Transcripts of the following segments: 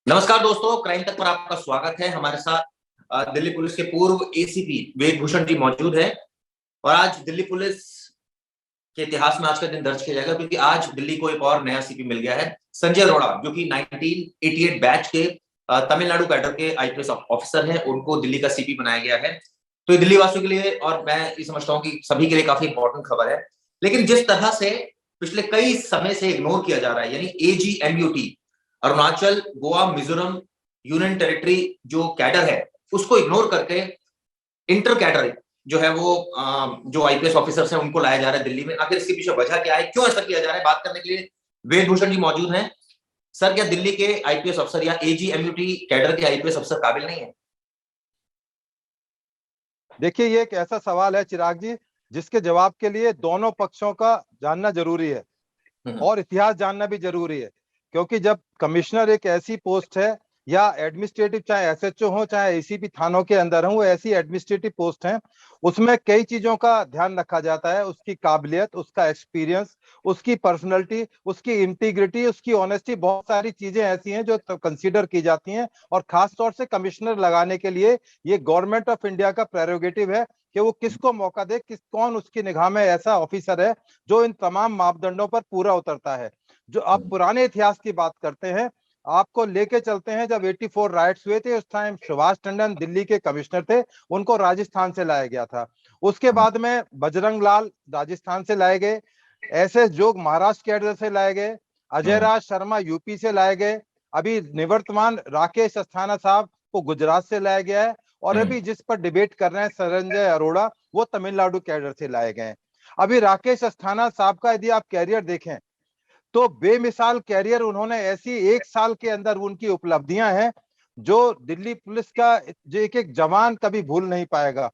नमस्कार दोस्तों, क्राइम तक पर आपका स्वागत है। हमारे साथ दिल्ली पुलिस के पूर्व एसीपी वेद भूषण जी मौजूद हैं और आज दिल्ली पुलिस के इतिहास में आज का दिन दर्ज किया जाएगा क्योंकि आज दिल्ली को एक और नया सीपी मिल गया है। संजय अरोड़ा, जो कि 1988 बैच के तमिलनाडु कैडर के आईपीएस ऑफिसर हैं, उनको दिल्ली का सीपी बनाया गया है। तो ये दिल्ली वासियों के लिए और मैं ये समझता हूँ कि सभी के लिए काफी इंपॉर्टेंट खबर है। लेकिन जिस तरह से पिछले कई समय से इग्नोर किया जा रहा है, यानी AGMUT, Arunachal, Goa, Mizoram union territory जो कैडर है, उसको इग्नोर करके इंटर कैडर जो है वो जो आईपीएस ऑफिसर्स हैं उनको लाया जा रहा है दिल्ली में। आखिर इसके पीछे वजह क्या है, क्यों ऐसा किया जा रहा है, बात करने के लिए वेद भूषण जी मौजूद हैं। सर, क्या दिल्ली के आईपीएस अफसर या एजीएमयूटी कैडर के आईपीएस अफसर काबिल नहीं है? देखिए, ये एक ऐसा सवाल है चिराग जी, जिसके जवाब के लिए दोनों पक्षों का जानना जरूरी है और इतिहास जानना भी जरूरी है। क्योंकि जब कमिश्नर एक ऐसी पोस्ट है, या एडमिनिस्ट्रेटिव, चाहे एसएचओ हो चाहे एसीपी थानों के अंदर हो, वो ऐसी एडमिनिस्ट्रेटिव पोस्ट है, उसमें कई चीजों का ध्यान रखा जाता है। उसकी काबिलियत, उसका एक्सपीरियंस, उसकी पर्सनैलिटी, उसकी इंटीग्रिटी, उसकी ऑनेस्टी, बहुत सारी चीजें ऐसी हैं जो कंसीडर की जाती हैं। और खास तौर से कमिश्नर लगाने के लिए ये गवर्नमेंट ऑफ इंडिया का प्रेरोगेटिव है कि वो किसको मौका दे, कौन उसकी निगाह में ऐसा ऑफिसर है जो इन तमाम मापदंडों पर पूरा उतरता है। जो आप पुराने इतिहास की बात करते हैं, आपको लेके चलते हैं, जब 84 राइट्स हुए थे, उस टाइम सुभाष टंडन दिल्ली के कमिश्नर थे, उनको राजस्थान से लाया गया था। उसके बाद में बजरंग लाल राजस्थान से लाए गए, ऐसे जोग महाराष्ट्र कैडर से लाए गए, अजय राज शर्मा यूपी से लाए गए, अभी निवर्तमान राकेश अस्थाना साहब को गुजरात से लाया गया है, और अभी जिस पर डिबेट कर रहे हैं संजय अरोड़ा, वो तमिलनाडु कैडर से लाए गए हैं। अभी राकेश अस्थाना साहब का यदि आप कैरियर देखें तो बेमिसाल कैरियर, उन्होंने ऐसी एक साल के अंदर उनकी उपलब्धियां हैं जो दिल्ली पुलिस का जो एक एक जवान कभी भूल नहीं पाएगा।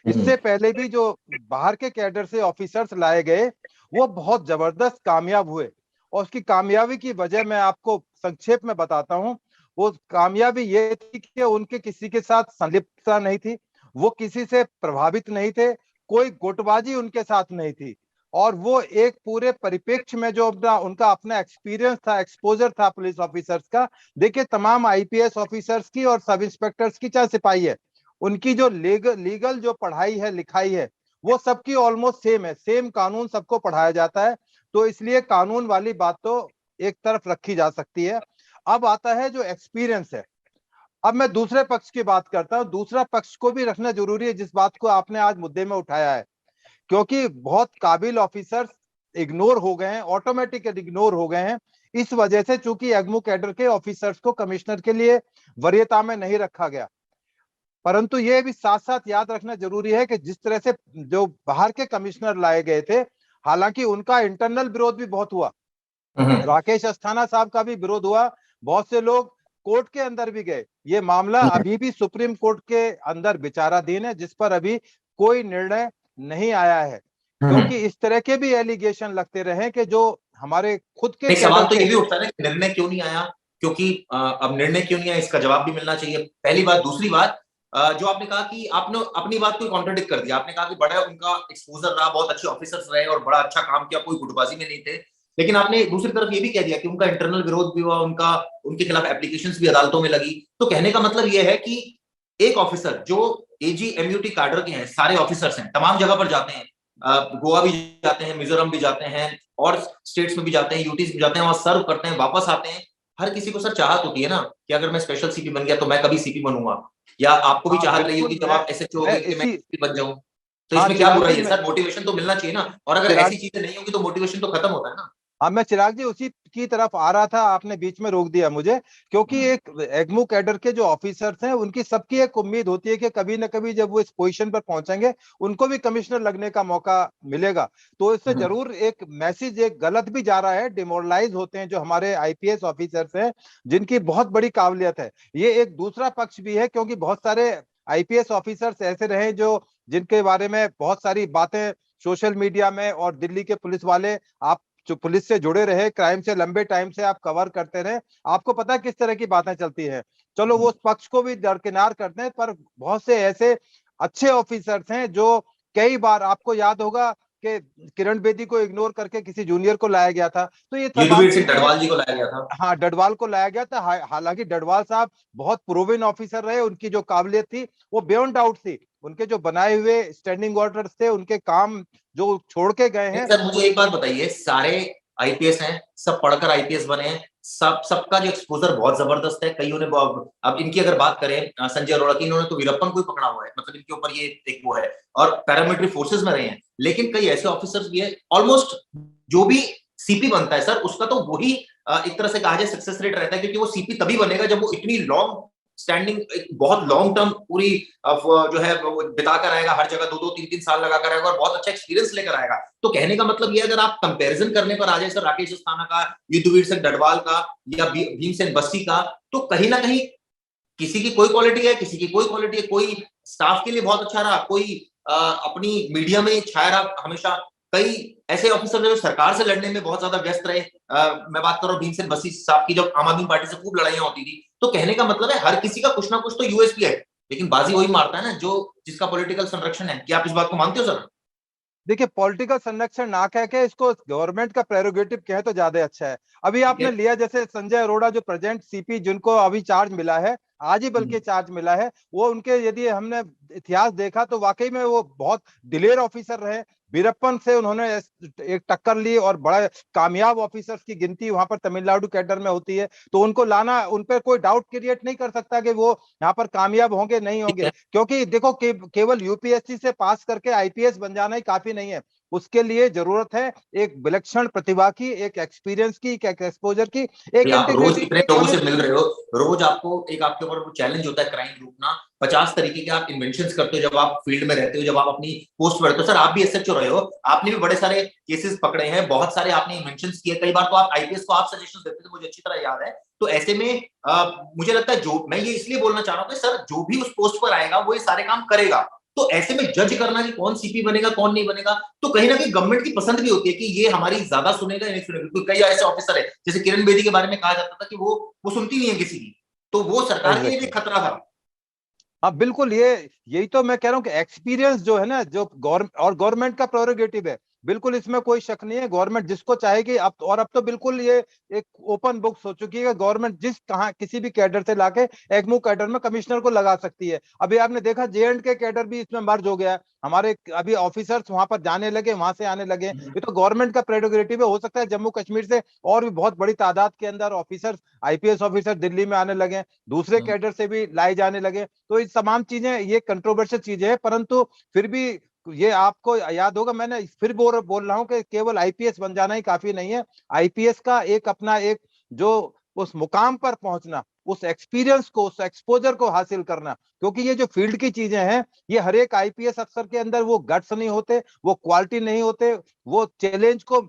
इससे पहले भी जो बाहर के कैडर से ऑफिसर्स लाए गए, वो बहुत जबरदस्त कामयाब हुए, और उसकी कामयाबी की वजह मैं आपको संक्षेप में बताता हूं। वो कामयाबी ये थी कि उनके किसी के साथ संलिप्तता नहीं थी, वो किसी से प्रभावित नहीं थे, कोई गुटबाजी उनके साथ नहीं थी, और वो एक पूरे परिप्रेक्ष्य में जो उनका अपना एक्सपीरियंस था, एक्सपोजर था पुलिस ऑफिसर्स का। देखिए, तमाम आईपीएस ऑफिसर्स की और सब इंस्पेक्टर्स की, चाहे सिपाही है, उनकी जो लीगल जो पढ़ाई है, लिखाई है, वो सबकी ऑलमोस्ट सेम है। सेम कानून सबको पढ़ाया जाता है, तो इसलिए कानून वाली बात तो एक तरफ रखी जा सकती है। अब आता है जो एक्सपीरियंस है। अब मैं दूसरे पक्ष की बात करता हूं, दूसरा पक्ष को भी रखना जरूरी है, जिस बात को आपने आज मुद्दे में उठाया है। क्योंकि बहुत काबिल ऑफिसर्स इग्नोर हो गए हैं, ऑटोमेटिक इग्नोर हो गए हैं, इस वजह से चूंकि एग्मू कैडर के ऑफिसर्स को कमिश्नर के लिए वरीयता में नहीं रखा गया। परंतु यह भी साथ साथ याद रखना जरूरी है कि जिस तरह से जो बाहर के कमिश्नर लाए गए थे, हालांकि उनका इंटरनल विरोध भी बहुत हुआ, राकेश अस्थाना साहब का भी विरोध हुआ, बहुत से लोग कोर्ट के अंदर भी गए। ये मामला अभी भी सुप्रीम कोर्ट के अंदर विचाराधीन है, जिस पर अभी कोई निर्णय नहीं आया है। क्योंकि इस तरह के भी एलिगेशन लगते रहे कि जो हमारे खुद के सवाल तो कैडर ये थे। भी उठता है ना कि निर्णय क्यों नहीं आया, क्योंकि अब निर्णय क्यों नहीं आया, इसका जवाब भी मिलना चाहिए, पहली बात। दूसरी बात, जो आपने कहा कि आपने अपनी बात को कॉन्ट्रडिक्ट कर दिया। आपने कहा कि बड़ा उनका एक्सपोजर रहा, बहुत अच्छे ऑफिसर्स रहे और बड़ा अच्छा काम किया, कोई गुटबाजी में नहीं थे। लेकिन आपने दूसरी तरफ ये भी कह दिया कि उनका इंटरनल विरोध भी हुआ, उनके खिलाफ एप्लीकेशंस भी अदालतों में लगी। तो कहने का मतलब ये है कि एक ऑफिसर जो एजीएमयूटी कैडर के हैं, सारे ऑफिसर्स हैं, तमाम जगह पर जाते हैं, गोवा भी जाते हैं, मिजोरम भी जाते हैं और स्टेट्स में भी जाते हैं, यूटीज भी जाते हैं, वहां सर्व करते हैं, वापस आते हैं। हर किसी को सर चाहत होती है ना कि अगर मैं स्पेशल सीपी बन गया तो मैं कभी सीपी बनूंगा, या आपको भी हाँ चाहत रही बिल्कुल, होगी जब आप एसएचओ हो मैं गए कि मैं इसी सीपी बन जाऊं। तो हाँ इसमें क्या चिराग बुराई जी, है मैं सर? मोटिवेशन तो मिलना चाहिए ना, और अगर ऐसी चिराग चीजें नहीं होगी तो मोटिवेशन तो खत्म होता है ना। हाँ, मैं चिराग जी उसी की तरफ आ रहा था, आपने बीच में रोक दिया मुझे। क्योंकि एक एग्मू कैडर के जो ऑफिसर्स हैं, उनकी सबकी एक उम्मीद होती है कि कभी ना कभी जब वो इस पोजीशन पर पहुंचेंगे, उनको भी कमिश्नर लगने का मौका मिलेगा। तो इससे जरूर एक मैसेज एक गलत भी जा रहा है, डिमोरलाइज होते हैं जो हमारे आईपीएस ऑफिसर्स हैं, जिनकी बहुत बड़ी काबिलियत है। ये एक दूसरा पक्ष भी है, क्योंकि बहुत सारे आईपीएस ऑफिसर्स ऐसे रहे जो जिनके बारे में बहुत सारी बातें सोशल मीडिया में, और दिल्ली के पुलिस वाले, आप जो पुलिस से जुड़े रहे, क्राइम से लंबे टाइम से आप कवर करते रहे, आपको पता है किस तरह की बातें चलती हैं। चलो वो उस पक्ष को भी दरकिनार करते हैं, पर बहुत से ऐसे अच्छे ऑफिसर्स हैं जो कई बार, आपको याद होगा कि किरण बेदी को इग्नोर करके किसी जूनियर को लाया गया था। तो ये तमाम युद्धवीर सिंह डडवाल जी को लाया गया था। हाँ, डडवाल को लाया गया था। हालांकि डडवाल साहब बहुत प्रूवन ऑफिसर रहे, उनकी जो काबिलियत थी वो बियॉन्ड डाउट थी। उनके जो बनाए हुए स्टैंडिंग ऑर्डर्स थे, उनके काम जो छोड़ के गए हैं। सर मुझे एक बात बताइए, सारे आईपीएस हैं, सब पढ़कर आईपीएस बने हैं, सबका जो एक्सपोजर बहुत जबरदस्त है। कईयों ने, अब इनकी अगर बात करें संजय अरोड़ा की, इन्होंने तो वीरप्पन को ही पकड़ा हुआ है, मतलब इनके ऊपर ये एक वो है, और पैरामिलिट्री फोर्सेस में रहे हैं। लेकिन कई ऐसे ऑफिसर्स भी है, ऑलमोस्ट जो भी सीपी बनता है सर, उसका तो वही एक तरह से कहा जाए सक्सेस रेट रहता है, क्योंकि वो सीपी तभी बनेगा जब वो इतनी लॉन्ग स्टैंडिंग, एक बहुत लॉन्ग टर्म पूरी जो है वो बिता कर आएगा, हर जगह 2-2 3-3 साल लगा कर आएगा और बहुत अच्छा एक्सपीरियंस लेकर आएगा। तो कहने का मतलब ये, अगर आप कंपैरिजन करने पर आ जाए सर, राकेश अस्थाना का, युद्धवीर सिंह डडवाल का या भीमसेन बस्सी का, तो कहीं ना कहीं किसी की कोई क्वालिटी है, किसी की कोई क्वालिटी है। कोई स्टाफ के लिए बहुत अच्छा रहा, कोई अपनी मीडिया में छाया रहा हमेशा। कई ऐसे ऑफिसर जो सरकार से लड़ने में बहुत ज्यादा व्यस्त रहे। मैं बात कर रहा हूँ भीमसेन बस्सी साहब की, जब आम आदमी पार्टी से खूब लड़ाइयां होती थी। तो कहने का मतलब है, हर किसी का कुछ ना कुछ तो यूएसपी है, लेकिन बाजी वही मारता है ना जो जिसका पॉलिटिकल संरक्षण है। क्या आप इस बात को मानते हो सर? देखिए, पॉलिटिकल संरक्षण ना कह के इसको गवर्नमेंट का प्रेरोगेटिव कहे तो ज्यादा अच्छा है। अभी आपने लिया जैसे संजय अरोड़ा, जो प्रेजेंट सीपी, जिनको अभी चार्ज मिला है, आज ही बल्कि चार्ज मिला है, वो उनके यदि हमने इतिहास देखा तो वाकई में वो बहुत दिलेर ऑफिसर रहे। वीरप्पन से उन्होंने एक टक्कर ली और बड़ा कामयाब ऑफिसर्स की गिनती वहां पर तमिलनाडु कैडर में होती है। तो उनको लाना, उन पर कोई डाउट क्रिएट नहीं कर सकता कि वो यहाँ पर कामयाब होंगे नहीं होंगे। क्योंकि देखो, केवल यूपीएससी से पास करके आईपीएस बन जाना ही काफी नहीं है। उसके लिए जरूरत है एक विलक्षण प्रतिभा की, एक एक्सपीरियंस की, एक एक्सपोजर की, एक आप रोज इंटीग्रिटी इतने की, लोगों से ऑनेस्टी मिल की। रहे हो, रोज आपको एक आपके ऊपर चैलेंज होता है क्राइम रोकना। 50 तरीके के आप इन्वेंशंस करते हो जब आप फील्ड में रहते हो, जब आप अपनी पोस्ट पर रहते हो। सर आप भी एसएचओ रहे हो, आपने भी बड़े सारे केसेस पकड़े हैं, बहुत सारे आपने इन्वेंशंस किए। कई बार तो आप आईपीएस को आप सजेशंस देते थे, मुझे अच्छी तरह याद है। तो ऐसे में मुझे लगता है, जो मैं ये इसलिए बोलना चाह रहा हूँ कि सर जो भी उस पोस्ट पर आएगा वो ये सारे काम करेगा। तो ऐसे में जज करना कि कौन सीपी बनेगा कौन नहीं बनेगा, तो कहीं ना कहीं गवर्नमेंट की पसंद भी होती है कि ये हमारी ज्यादा सुनेगा या नहीं सुनेगा। क्योंकि कई ऐसे ऑफिसर है, जैसे किरण बेदी के बारे में कहा जाता था कि वो सुनती नहीं है किसी की, तो वो सरकार के लिए भी एग्जैक्टली। खतरा था। हाँ बिल्कुल, यही तो मैं कह रहा हूँ कि एक्सपीरियंस जो है ना, जो गवर्नमेंट और गवर्नमेंट का प्रोरोगेटिव है, बिल्कुल इसमें कोई शक नहीं है। गवर्नमेंट जिसको चाहेगी, अब तो बिल्कुल ये एक ओपन बुक्स हो चुकी है। गवर्नमेंट कहाँ किसी भी कैडर से लाके एग्मू कैडर में कमिश्नर को लगा सकती है। अभी आपने देखा जे एंड के कैडर भी इसमें मर्ज हो गया। हमारे अभी ऑफिसर्स वहां पर जाने लगे, वहां से आने लगे। ये तो गवर्नमेंट का प्रेरोगेटिव है। हो सकता है जम्मू कश्मीर से और भी बहुत बड़ी तादाद के अंदर ऑफिसर्स, आईपीएस ऑफिसर दिल्ली में आने लगे, दूसरे कैडर से भी लाए जाने लगे। तो ये तमाम चीजें, ये कंट्रोवर्शियल चीजें हैं, परंतु फिर भी ये आपको याद होगा, मैंने फिर बोल रहा हूं कि केवल आईपीएस बन जाना ही काफी नहीं है। आईपीएस का एक अपना एक जो उस मुकाम पर पहुंचना, उस एक्सपीरियंस को, उस एक्सपोजर को हासिल करना। क्योंकि ये जो फील्ड की चीजें हैं, ये हर एक आईपीएस अफसर के अंदर वो गट्स नहीं होते, वो क्वालिटी नहीं होते, वो चैलेंज को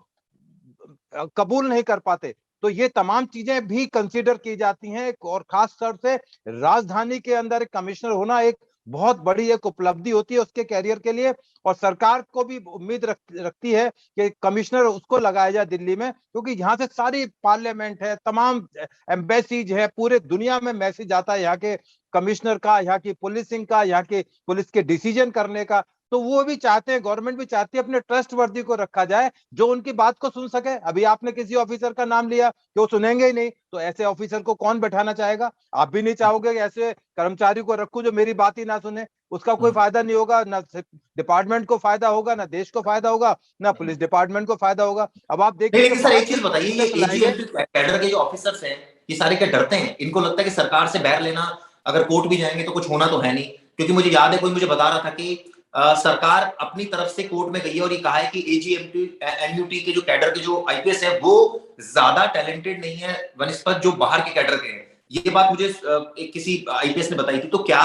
कबूल नहीं कर पाते। तो ये तमाम चीजें भी कंसीडर की जाती हैं। और खास तौर से राजधानी के अंदर एक कमिश्नर होना एक बहुत बड़ी एक उपलब्धि होती है उसके कैरियर के लिए। और सरकार को भी उम्मीद रखती है कि कमिश्नर उसको लगाया जाए दिल्ली में, क्योंकि यहाँ से सारी पार्लियामेंट है, तमाम एम्बेसीज है, पूरे दुनिया में मैसेज आता है यहाँ के कमिश्नर का, यहाँ की पुलिसिंग का, यहाँ के पुलिस के डिसीजन करने का। तो वो भी चाहते हैं, गवर्नमेंट भी चाहती है अपने ट्रस्ट वर्दी को रखा जाए, जो उनकी बात को सुन सके। अभी आपने किसी ऑफिसर का नाम लिया कि वो सुनेंगे ही नहीं, तो ऐसे ऑफिसर को कौन बैठाना चाहेगा? आप भी नहीं चाहोगे कि ऐसे कर्मचारी को रखूं जो मेरी बात ही ना सुने। उसका कोई फायदा नहीं होगा, ना डिपार्टमेंट को फायदा होगा, ना देश को फायदा होगा, ना पुलिस डिपार्टमेंट को फायदा होगा। अब आप नहीं, देखिए कि लेकिन सर बाहर एक से चीज जो बताइए, ये ऑफिसर्स लाए गए। एजीएमटी कैडर के जो ऑफिसर्स हैं, ये सारे क्या डरते हैं? इनको लगता है कि सरकार से बैर लेना, अगर कोर्ट भी जाएंगे तो कुछ होना तो है नहीं। क्योंकि मुझे याद है, कोई मुझे बता रहा था कि सरकार अपनी तरफ से कोर्ट में गई है और ये कहा है कि एजीएमटी एनयूटी के जो कैडर के जो आईपीएस है वो ज्यादा टैलेंटेड नहीं है वनिस्पत जो बाहर के कैडर के हैं। ये बात मुझे एक किसी आईपीएस ने बताई थी। तो क्या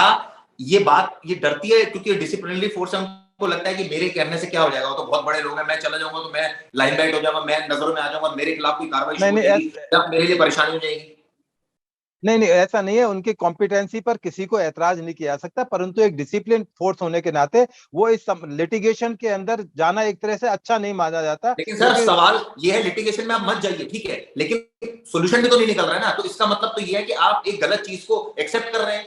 ये बात ये डरती है क्योंकि डिसिप्लिनरी फोर्स है, को लगता है कि मेरे कहने से क्या हो जाएगा, वो तो बहुत बड़े लोग हैं, मैं चला जाऊंगा तो मैं लाइमलाइट हो जाऊंगा, मैं नजरों में आ जाऊंगा, मेरे खिलाफ कोई कार्रवाई नहीं शुरू हो नहीं जाएगी या मेरे लिए परेशानी हो जाएगी? नहीं नहीं, ऐसा नहीं है। उनकी कॉम्पिटेंसी पर किसी को ऐतराज नहीं किया जा सकता, परंतु एक डिसिप्लिन फोर्स होने के नाते वो इस लिटिगेशन के अंदर जाना एक तरह से अच्छा नहीं माना जाता, लेकिन सर क्योंकि सवाल ये है, लिटिगेशन में आप मत जाइए, ठीक है, लेकिन सोल्यूशन भी तो नहीं निकल रहा है ना। तो इसका मतलब तो ये है कि आप एक गलत चीज को एक्सेप्ट कर रहे हैं।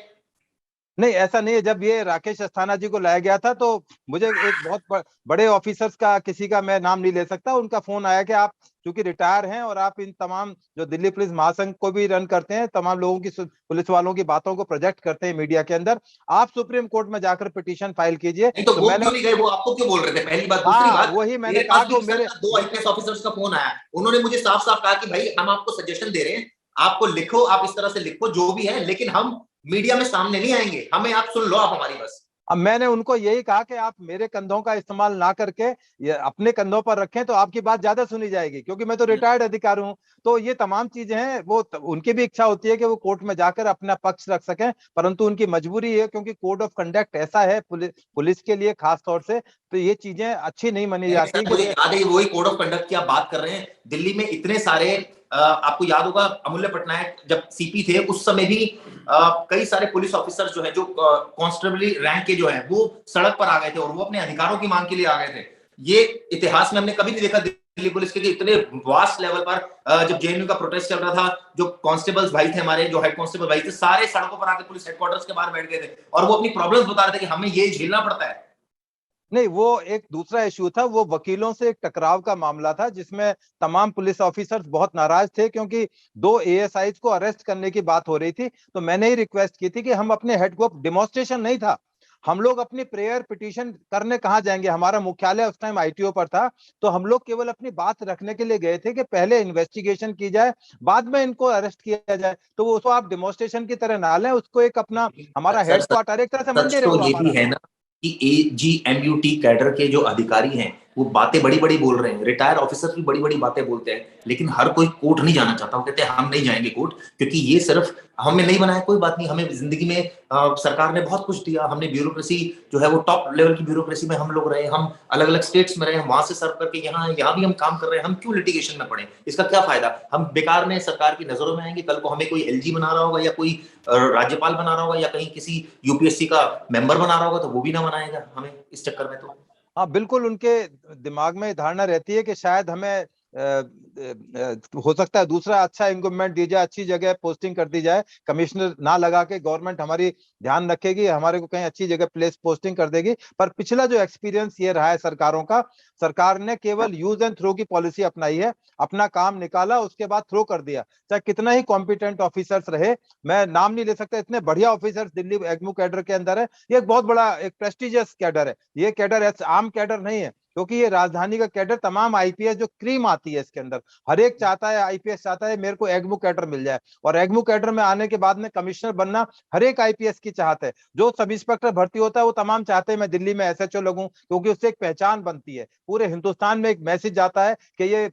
नहीं, ऐसा नहीं है। जब ये राकेश अस्थाना जी को लाया गया था तो मुझे एक बहुत बड़े ऑफिसर्स का, किसी का मैं नाम नहीं ले सकता, उनका फोन आया कि आप चूंकि रिटायर हैं और आप इन तमाम जो दिल्ली पुलिस महासंघ को भी रन करते हैं, तमाम लोगों की, पुलिस वालों की बातों को प्रोजेक्ट करते हैं मीडिया के अंदर, आप सुप्रीम कोर्ट में जाकर पिटीशन फाइल कीजिए। नहीं तो तो वो मैंने, क्यों नहीं गए, वो आपको क्यों बोल रहे थे, पहली बात। दूसरी हाँ बात, वही मैंने मेरे कहा पास कि भी वो इस तरह मेरे, का 2 आईपीएस ऑफिसर्स का फोन आया। उन्होंने मुझे साफ साफ कहा कि भाई हम आपको सजेशन दे रहे हैं, आपको लिखो, आप इस तरह से लिखो जो भी है, लेकिन हम मीडिया में सामने नहीं आएंगे, हमें आप सुन लो, आप हमारी बस। अब मैंने उनको यही कहा कि आप मेरे कंधों का इस्तेमाल ना करके ये अपने कंधों पर रखें तो आपकी बात ज्यादा सुनी जाएगी, क्योंकि मैं तो रिटायर्ड अधिकारी हूं। तो ये तमाम चीजें हैं, वो उनकी भी इच्छा होती है कि वो कोर्ट में जाकर अपना पक्ष रख सकें, परंतु उनकी मजबूरी है, क्योंकि कोड ऑफ कंडक्ट ऐसा है पुलिस के लिए खास तौर से, तो ये चीजें अच्छी नहीं मानी नहीं जाती सर, कि मुझे ये। याद है, वही कोड ऑफ कंडक्ट की आप बात कर रहे हैं। दिल्ली में इतने सारे आपको याद होगा, अमूल्य पटनायक जब सीपी थे उस समय भी कई सारे पुलिस ऑफिसर जो है, जो कांस्टेबली रैंक के जो है, वो सड़क पर आ गए थे और वो अपने अधिकारों की मांग के लिए आ गए थे। ये इतिहास में हमने कभी नहीं देखा दिल्ली पुलिस के, इतने वास्ट लेवल पर जब जेएनयू का प्रोटेस्ट चल रहा था, जो कांस्टेबल्स भाई थे हमारे, जो हेड कांस्टेबल भाई थे, सारे सड़कों पर आकर पुलिस हेडक्वार्टर्स के बाहर बैठ गए थे और वो अपनी प्रॉब्लम्स बता रहे थे कि हमें ये झेलना पड़ता है। नहीं, वो एक दूसरा इश्यू था, वो वकीलों से एक टकराव का मामला था जिसमें तमाम पुलिस ऑफिसर्स बहुत नाराज थे, क्योंकि 2 ASI को अरेस्ट करने की बात हो रही थी। तो मैंने ही रिक्वेस्ट की थी कि हम अपने हेड को, डिमॉन्स्ट्रेशन नहीं था, हम लोग अपनी प्रेयर पिटीशन करने कहाँ जाएंगे, हमारा मुख्यालय उस टाइम ITO पर था। तो हम लोग केवल अपनी बात रखने के लिए गए थे कि पहले इन्वेस्टिगेशन की जाए, बाद में इनको अरेस्ट किया जाए। तो वो उसको आप डिमॉन्स्ट्रेशन की तरह ना लें, उसको एक अपना, हमारा सर सर, हेडक्वार्टर एक तरह से सच मंदिर है तो वो ये भी हमारा। है ना कि AGMUT कैडर के जो अधिकारी हैं, वो बातें बड़ी बड़ी बोल रहे हैं, रिटायर ऑफिसर भी बड़ी बड़ी बातें बोलते हैं, लेकिन हर कोई कोर्ट नहीं जाना चाहता। वो कहते हैं हम नहीं जाएंगे कोर्ट, क्योंकि ये सिर्फ हमें नहीं बनाया, कोई बात नहीं, हमें जिंदगी में सरकार ने बहुत कुछ दिया, हमने ब्यूरोक्रेसी जो है वो टॉप लेवल की ब्यूरोक्रेसी में हम लोग रहे, हम अलग अलग स्टेट्स में रहे, वहां से सर्व करके यहाँ यहाँ भी हम काम कर रहे हैं, हम क्यों लिटिगेशन में पड़े, इसका क्या फायदा। हम बेकार में सरकार की नजरों में आएंगे, कल को हमें कोई LG बना रहा होगा या कोई राज्यपाल बना रहा होगा या कहीं किसी UPSC का मेंबर बना रहा होगा, तो वो भी ना बनाएगा हमें इस चक्कर में। तो हाँ बिल्कुल, उनके दिमाग में धारणा रहती है कि शायद हमें हो सकता है दूसरा अच्छा इंक्रीमेंट दी जाए, अच्छी जगह पोस्टिंग कर दी जाए, कमिश्नर ना लगा के गवर्नमेंट हमारी ध्यान रखेगी, हमारे को कहीं अच्छी जगह प्लेस पोस्टिंग कर देगी। पर पिछला जो एक्सपीरियंस ये रहा है सरकारों का, सरकार ने केवल यूज एंड थ्रो की पॉलिसी अपनाई है, अपना काम निकाला, उसके बाद थ्रो कर दिया, चाहे कितना ही कॉम्पिटेंट ऑफिसर्स रहे। मैं नाम नहीं ले सकता, इतने बढ़िया ऑफिसर्स दिल्ली एग्मू कैडर के अंदर है। ये एक बहुत बड़ा एक प्रेस्टिजियस कैडर है, ये कैडर आम कैडर नहीं है, क्योंकि ये राजधानी का कैडर, तमाम IPS जो क्रीम आती है इसके अंदर, हर एक चाहता है, IPS चाहता है मेरे को एग्मू कैडर मिल जाए, और एग्मू कैडर में आने के बाद में कमिश्नर बनना हर एक IPS की चाहत है। जो सब इंस्पेक्टर भर्ती होता है वो तमाम चाहते हैं मैं दिल्ली में SHO लगूं, क्योंकि उससे एक पहचान बनती है, पूरे हिंदुस्तान में एक मैसेज जाता है कि ये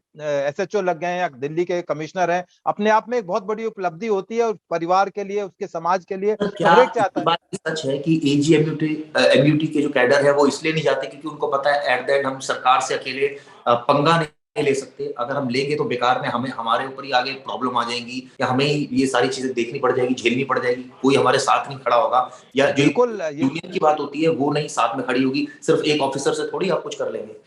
SHO लग गए हैं या दिल्ली के कमिश्नर हैं। अपने आप में एक बहुत बड़ी उपलब्धि होती है, और परिवार के लिए, उसके समाज के लिए, तो क्या हर एक चाहता ये है। बात सच है कि AGMUT के जो कैडर है वो इसलिए नहीं जाते क्योंकि उनको पता है एट द एंड हम सरकार से अकेले पंगा नहीं ले सकते, अगर हम लेंगे तो बेकार में हमें हमारे ऊपर ही आगे प्रॉब्लम आ जाएंगी, या हमें ही ये सारी चीजें देखनी पड़ जाएगी, झेलनी पड़ जाएगी, कोई हमारे साथ नहीं खड़ा होगा, या जो बिल्कुल ये, यूनियन की बात होती है वो नहीं साथ में खड़ी होगी, सिर्फ एक ऑफिसर से थोड़ी आप कुछ कर लेंगे।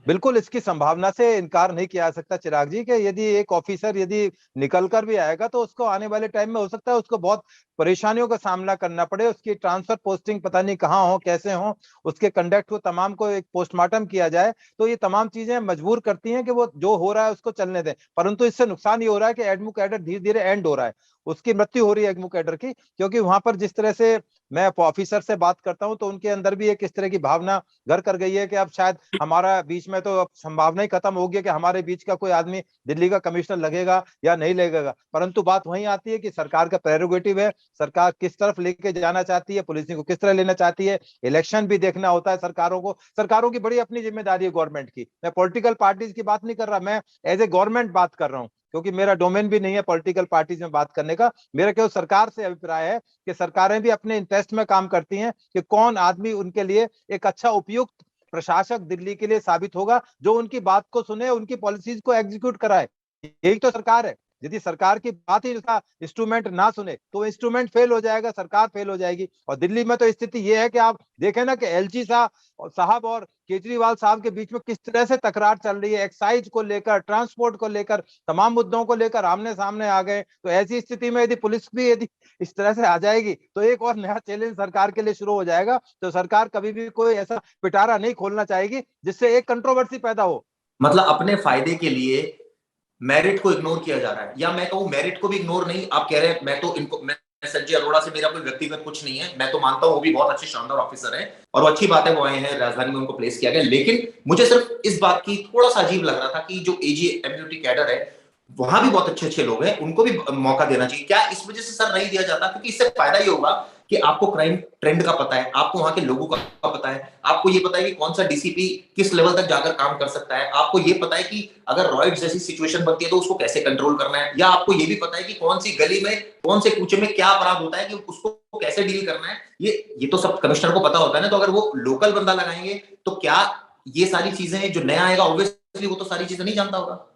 बिल्कुल इसकी संभावना से इनकार नहीं किया जा सकता चिराग जी, कि यदि एक ऑफिसर यदि निकल कर भी आएगा तो उसको आने वाले टाइम में हो सकता है उसको बहुत परेशानियों का सामना करना पड़े, उसकी ट्रांसफर पोस्टिंग पता नहीं कहाँ हो, कैसे हो, उसके कंडक्ट को तमाम को एक पोस्टमार्टम किया जाए। तो ये तमाम चीजें मजबूर करती हैं कि वो जो हो रहा है उसको चलने दें, परंतु इससे नुकसान ये हो रहा है कि एडमू कैडर धीरे धीरे एंड हो रहा है, उसकी मृत्यु हो रही है एडमू कैडर की, क्योंकि वहां पर जिस तरह से मैं ऑफिसर से बात करता हूं तो उनके अंदर भी एक इस तरह की भावना घर कर गई है कि अब शायद हमारा बीच में तो अब संभावना ही खत्म हो गई कि हमारे बीच का कोई आदमी दिल्ली का कमिश्नर लगेगा या नहीं लगेगा। परंतु बात वहीं आती है कि सरकार का प्रेरोगेटिव है, सरकार किस तरफ लेके जाना चाहती है, पुलिसिंग को किस तरह लेना चाहती है, इलेक्शन भी देखना होता है सरकारों को, सरकारों की बड़ी अपनी जिम्मेदारी है गवर्नमेंट की। मैं पॉलिटिकल पार्टीज की बात नहीं कर रहा, मैं एज ए गवर्नमेंट बात कर रहा हूँ, क्योंकि मेरा डोमेन भी नहीं है पॉलिटिकल पार्टीज में बात करने का। मेरा केवल सरकार से अभिप्राय है कि सरकारें भी अपने इंटरेस्ट में काम करती हैं कि कौन आदमी उनके लिए एक अच्छा उपयुक्त प्रशासक दिल्ली के लिए साबित होगा, जो उनकी बात को सुने, उनकी पॉलिसीज को एग्जीक्यूट कराए। यही तो सरकार है। यदि सरकार की बात ही उसका इंस्ट्रूमेंट ना सुने तो इंस्ट्रूमेंट फेल हो जाएगा, सरकार फेल हो जाएगी। और दिल्ली में तो स्थिति ये है कि आप देखें ना कि एलजी साहब और केजरीवाल साहब के बीच में किस तरह से तकरार चल रही है, एक्साइज को लेकर, ट्रांसपोर्ट को लेकर, तमाम मुद्दों को लेकर आमने सामने आ गए। तो ऐसी स्थिति में यदि पुलिस भी यदि इस तरह से आ जाएगी तो एक और नया चैलेंज सरकार के लिए शुरू हो जाएगा। तो सरकार कभी भी कोई ऐसा पिटारा नहीं खोलना चाहेगी जिससे एक कंट्रोवर्सी पैदा हो। मतलब अपने फायदे के लिए मेरिट को इग्नोर किया जा रहा है, या मैं कहूं मेरिट को भी इग्नोर नहीं, आप कह रहे हैं मैं संजय अरोड़ा से मेरा कोई व्यक्तिगत कुछ नहीं है, मैं तो मानता हूं वो भी बहुत अच्छे शानदार ऑफिसर हैं और वो अच्छी बात है, वो आए हैं राजधानी में, उनको प्लेस किया गया। लेकिन मुझे सिर्फ इस बात की थोड़ा सा अजीब लग रहा था कि जो एजी एम्यूनिटी कैडर है वहां भी बहुत अच्छे अच्छे लोग हैं, उनको भी मौका देना चाहिए। क्या इस वजह से सर नहीं दिया जाता? क्योंकि इससे फायदा ये होगा कि आपको क्राइम ट्रेंड का पता है, आपको वहां के लोगों का पता है, आपको ये पता है कि कौन सा डीसीपी किस लेवल तक जाकर काम कर सकता है, आपको ये पता है कि अगर रॉयट्स जैसी सिचुएशन बनती है तो उसको कैसे कंट्रोल करना है, या आपको ये भी पता है कि कौन सी गली में कौन से कूचे में क्या अपराध होता है कि उसको कैसे डील करना है। ये तो सब कमिश्नर को पता होता है ना। तो अगर वो लोकल बंदा लगाएंगे तो क्या ये सारी चीजें जो नया आएगा ऑब्वियसली वो तो सारी चीजें नहीं जानता होगा,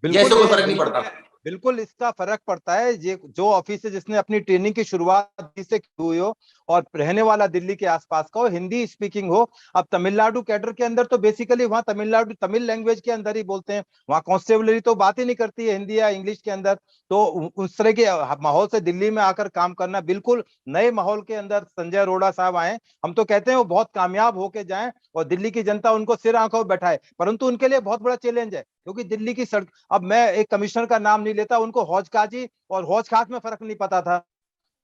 बिल्कुल कोई फर्क नहीं पड़ता? बिल्कुल इसका फर्क पड़ता है। ये जो ऑफिस है जिसने अपनी ट्रेनिंग की शुरुआत दिल्ली से की हुई हो और रहने वाला दिल्ली के आसपास का हो, हिंदी स्पीकिंग हो। अब तमिलनाडु कैडर के अंदर तो बेसिकली वहाँ तमिलनाडु तमिल लैंग्वेज के अंदर ही बोलते हैं, वहाँ कांस्टेबलरी तो बात ही नहीं करती है हिंदी या इंग्लिश के अंदर। तो उस तरह के माहौल से दिल्ली में आकर काम करना, बिल्कुल नए माहौल के अंदर संजय अरोड़ा साहब आए। हम तो कहते हैं वो बहुत कामयाब होके जाएं और दिल्ली की जनता उनको सिर आंखों बैठाए, परंतु उनके लिए बहुत बड़ा चैलेंज है क्योंकि दिल्ली की सड़क, अब मैं एक कमिश्नर का नाम नहीं लेता, उनको हौज काजी और हौज खास में फर्क नहीं पता था।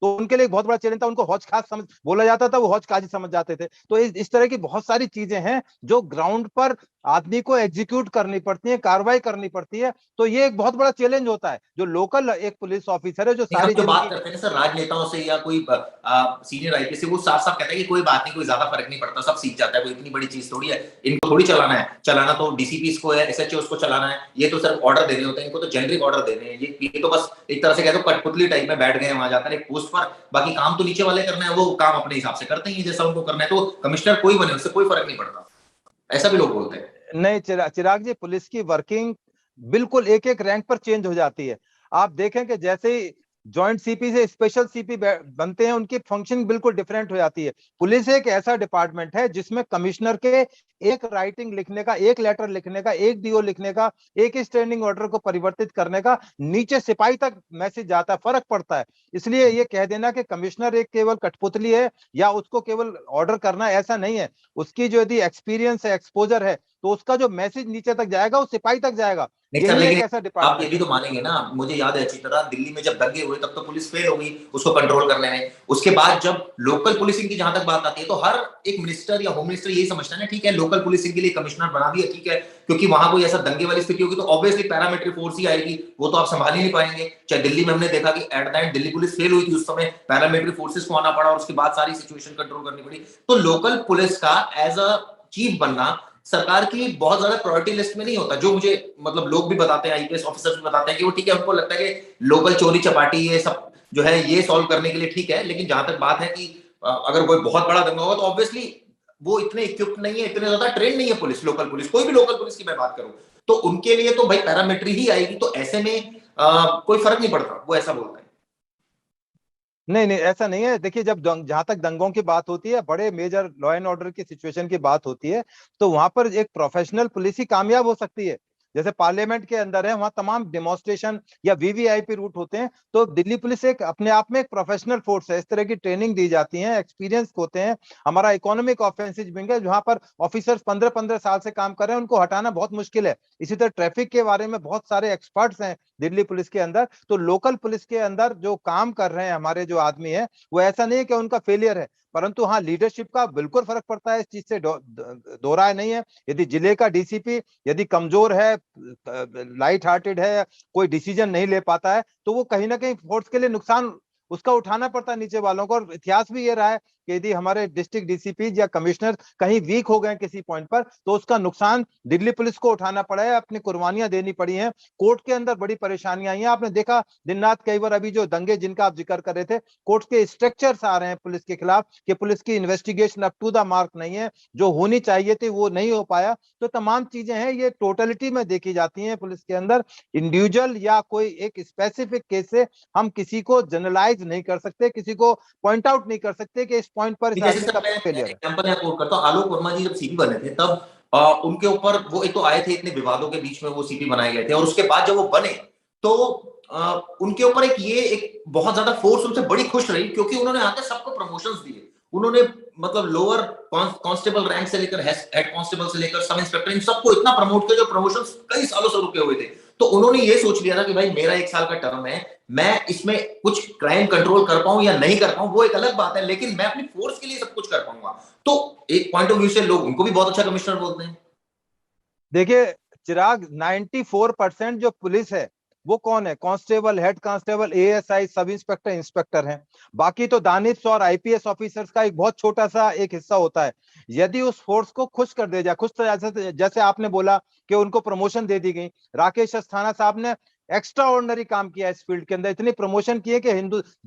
तो उनके लिए बहुत बड़ा चैलेंज था, उनको हौज खास समझ बोला जाता था, वो हौज काजी समझ जाते थे। तो इस तरह की बहुत सारी चीजें हैं जो ग्राउंड पर आदमी को एग्जीक्यूट करनी पड़ती है, कार्रवाई करनी पड़ती है। तो ये एक बहुत बड़ा चैलेंज होता है जो लोकल एक पुलिस ऑफिसर है जो नहीं, हम सारी जो बात जिंदगी। करते हैं सर राजनेताओं से या कोई सीनियर आईपीएस से, वो साफ साफ कहता है कि कोई बात नहीं, कोई ज्यादा फर्क नहीं पड़ता, सब सीख जाता है, कोई इतनी बड़ी चीज थोड़ी है, इनको थोड़ी चलाना है, चलाना तो डीसीपी को है, एसएचओ को चलाना है, ये तो सिर्फ ऑर्डर देने होते हैं, इनको तो जेनरिक ऑर्डर देने हैं, ये तो बस एक तरह से कहते हो कठपुतली टाइप में बैठ गए वहां जाकर एक पोस्ट पर, बाकी काम तो नीचे वाले करना है, वो काम अपने हिसाब से करते ही जैसा उनको करना है, तो कमिश्नर कोई बने उससे कोई फर्क नहीं पड़ता, ऐसा भी लोग बोलते हैं। नहीं चिराग जी, पुलिस की वर्किंग बिल्कुल एक एक रैंक पर चेंज हो जाती है। आप देखें कि जैसे ही जॉइंट सीपी से स्पेशल सीपी बनते हैं उनकी फंक्शन बिल्कुल डिफरेंट हो जाती है। पुलिस एक ऐसा डिपार्टमेंट है जिसमें कमिश्नर के एक राइटिंग लिखने का, एक लेटर लिखने का, एक डीओ लिखने का, एक स्टैंडिंग ऑर्डर को परिवर्तित करने का नीचे सिपाही तक मैसेज जाता है, फर्क पड़ता है। इसलिए ये कह देना कि कमिश्नर एक केवल कठपुतली है या उसको केवल ऑर्डर करना, ऐसा नहीं है। उसकी जो यदि एक्सपीरियंस है, एक्सपोजर है, तो उसका जो मैसेज नीचे तक जाएगा वो सिपाही तक जाएगा। नहीं सर, यही एक लेकिन ऐसा आप ये डिपार्टमेंट भी है। तो मानेंगे ना, मुझे याद है अच्छी तरह दिल्ली में जब दंगे हुए तब तो पुलिस फेल हो गई उसको कंट्रोल करने में। उसके बाद जब लोकल पुलिसिंग की जहां तक बात आती है तो हर एक मिनिस्टर या होम मिनिस्टर यही समझता है ना, ठीक है लोकल पुलिसिंग के लिए कमिश्नर बना दिया, ठीक है, क्योंकि वहां कोई ऐसा दंगे वाली स्थिति होगी तो ऑब्वियसली पैरामिलिट्री फोर्स ही आएगी, वो तो आप संभाल ही नहीं पाएंगे। चाहे दिल्ली में हमने देखा कि at the end Delhi police fail हुई थी, उस समय पैरामिलिट्री फोर्सेस को आना पड़ा और उसके बाद सारी सिचुएशन कंट्रोल करनी पड़ी। तो लोकल पुलिस का एज अ चीफ बनना सरकार की बहुत ज्यादा प्रायोरिटी लिस्ट में नहीं होता, जो मुझे मतलब लोग भी बताते हैं, आईपीएस ऑफिसर्स भी बताते हैं कि वो ठीक है, उनको लगता है कि लोकल चोरी चपाटी ये सब जो है ये सॉल्व करने के लिए ठीक है, लेकिन जहां तक बात है कि अगर कोई बहुत बड़ा दंगा होगा तो ऑब्वियसली वो इतने इक्विप्ड नहीं है, इतने ज्यादा ट्रेन नहीं है पुलिस, लोकल पुलिस, कोई भी लोकल पुलिस की मैं बात करूं तो उनके लिए तो भाई पैरामिलिट्री ही आएगी, तो ऐसे में कोई फर्क नहीं पड़ता, वो ऐसा बोलता है। नहीं नहीं, ऐसा नहीं है। देखिए, जब जहां तक दंगों की बात होती है, बड़े मेजर लॉ एंड ऑर्डर की सिचुएशन की बात होती है, तो वहां पर एक प्रोफेशनल पुलिस ही कामयाब हो सकती है। जैसे पार्लियामेंट के अंदर है, वहां तमाम डेमोन्स्ट्रेशन या वीवीआईपी रूट होते हैं। तो दिल्ली पुलिस एक अपने आप में एक प्रोफेशनल फोर्स है, इस तरह की ट्रेनिंग दी जाती है, एक्सपीरियंस होते हैं। हमारा इकोनॉमिक ऑफेंसिव विंग है जहां पर ऑफिसर्स 15-15 साल से काम कर रहे हैं, उनको हटाना बहुत मुश्किल है। इसी तरह ट्रैफिक के बारे में बहुत सारे एक्सपर्ट्स हैं दिल्ली पुलिस के अंदर। तो लोकल पुलिस के अंदर जो काम कर रहे हैं हमारे जो आदमी है, वो ऐसा नहीं है कि उनका फेलियर है, परंतु हाँ, लीडरशिप का बिल्कुल फर्क पड़ता है। इस चीज से दो राय नहीं है। यदि जिले का डीसीपी यदि कमजोर है, लाइट हार्टेड है, कोई डिसीजन नहीं ले पाता है, तो वो कहीं ना कहीं फोर्स के लिए नुकसान उसका उठाना पड़ता है नीचे वालों को। और इतिहास भी ये रहा है कि यदि हमारे डिस्ट्रिक्ट डीसीपी या कमिश्नर कहीं वीक हो गए किसी पॉइंट पर, तो उसका नुकसान दिल्ली पुलिस को उठाना पड़ा है, अपनी कुर्बानियां देनी पड़ी हैं, कोर्ट के अंदर बड़ी परेशानियां आई हैं। आपने देखा दिन रात कई बार अभी जो दंगे जिनका आप जिक्र कर रहे थे, कोर्ट के स्ट्रक्चर्स आ रहे हैं पुलिस के खिलाफ कि पुलिस की investigation up to the mark नहीं है, जो होनी चाहिए थी वो नहीं हो पाया। तो तमाम चीजें हैं, ये टोटलिटी में देखी जाती हैं पुलिस के अंदर। इंडिविजुअल या कोई एक स्पेसिफिक केस से हम किसी को जनरलाइज नहीं कर सकते, किसी को पॉइंट आउट नहीं कर सकते कि इस पॉइंट पर इस आदमी का फेलियर है। एग्जांपल मैं कोट करता हूं, आलोक वर्मा जी जब सीपी बने थे तब उनके ऊपर वो एक तो आए थे, इतने विवादों के बीच में वो सीपी बनाए गए थे, और उसके बाद जब वो बने तो उनके ऊपर एक बहुत ज्यादा फोर्स उनसे बड़ी खुश रही, क्योंकि उन्होंने आके सबको प्रमोशंस दिए। उन्होंने मतलब लोअर कांस्टेबल रैंक से लेकर हेड कांस्टेबल से लेकर सब इंस्पेक्टर, इन सबको इतना प्रमोट किया जो प्रमोशंस कई सालों से रुके हुए थे। तो उन्होंने ये सोच लिया था कि भाई मेरा 1 साल का टर्म है, मैं इसमें कुछ क्राइम कंट्रोल कर पाऊं या नहीं कर पाऊं वो एक अलग बात है, लेकिन मैं अपनी फोर्स के लिए सब कुछ कर पाऊंगा। तो एक पॉइंट ऑफ व्यू से लोग उनको भी बहुत अच्छा कमिश्नर बोलते हैं। देखिए चिराग, 94% जो पुलिस है वो कौन है? Constable, head constable, ASI, sub inspector, inspector हैं। बाकी तो दानिश और आईपीएस ऑफिसर्स का एक बहुत छोटा सा एक हिस्सा होता है। यदि उस फोर्स को खुश कर दिया जाए, खुश तो जैसे आपने बोला कि उनको प्रमोशन दे दी गई, राकेश अस्थाना साहब ने एक्स्ट्रा ऑर्डिनरी काम किया इस फील्ड के अंदर, इतनी प्रमोशन किए कि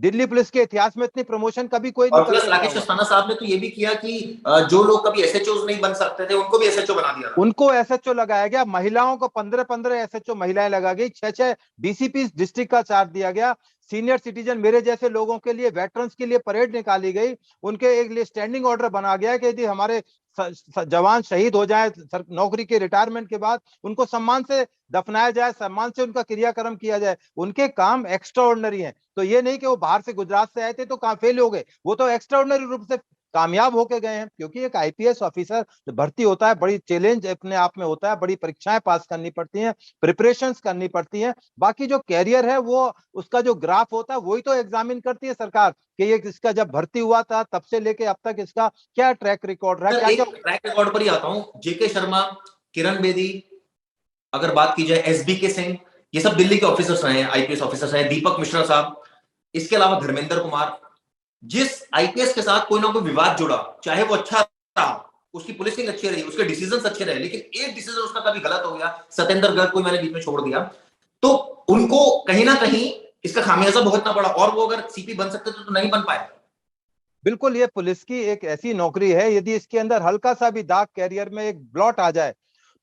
दिल्ली पुलिस के इतिहास में इतनी प्रमोशन कभी कोई और निकल प्लस के नहीं राकेश हुआ। अस्थाना साहब ने तो ये भी किया कि जो लोग कभी एसएचओ नहीं बन सकते थे उनको भी एसएचओ बना दिया था। उनको एसएचओ लगाया गया, महिलाओं को 15-15 एसएचओ महिलाएं लगा गई, 6-6 डीसीपी डिस्ट्रिक्ट का चार्ज दिया गया। सीनियर सिटीजन मेरे जैसे लोगों के लिए, वेटरन्स के लिए परेड निकाली गई, उनके एक लिए स्टैंडिंग ऑर्डर बना गया कि यदि हमारे जवान शहीद हो जाए नौकरी के रिटायरमेंट के बाद, उनको सम्मान से दफनाया जाए, सम्मान से उनका क्रियाक्रम किया जाए। उनके काम एक्स्ट्रा ऑर्डिनरी है। तो ये नहीं कि वो बाहर से गुजरात से आए थे तो कहां फेल हो गए, वो तो एक्स्ट्रा ऑर्डिनरी रूप से कामयाब होके गए हैं। क्योंकि एक आईपीएस ऑफिसर भर्ती होता है, बड़ी चैलेंज अपने आप में होता है, बड़ी परीक्षाएं पास करनी पड़ती हैं, प्रिपरेशंस करनी पड़ती हैं। बाकी जो कैरियर है वो उसका जो ग्राफ होता है वही तो एग्जामिन करती है सरकार कि ये इसका जब भर्ती हुआ था तब से लेके अब तक इसका क्या ट्रैक रिकॉर्ड रहा, क्या एक क्या। ट्रैक रिकॉर्ड पर ही आता हूं, जेके शर्मा, किरण बेदी, अगर बात की जाए एसबी के सिंह, ये सब दिल्ली के ऑफिसर्स रहे हैं, आईपीएस ऑफिसर्स हैं, दीपक मिश्रा साहब, इसके अलावा धर्मेंद्र कुमार। जिस आईपीएस के साथ कोई ना कोई विवाद जुड़ा, चाहे वो अच्छा रहा, उसकी पुलिसिंग अच्छी रही, उसके डिसीजंस अच्छे रहे, लेकिन एक डिसीजन उसका कभी गलत हो गया, सत्येंद्र गर्ग को मैंने बीच में छोड़ दिया, तो उनको कहीं ना कहीं इसका खामियाजा भुगतना पड़ा, और वो अगर सीपी बन सकते तो नहीं बन पाए। बिल्कुल, ये पुलिस की एक ऐसी नौकरी है, यदि इसके अंदर हल्का सा भी दाग कैरियर में एक ब्लॉट आ जाए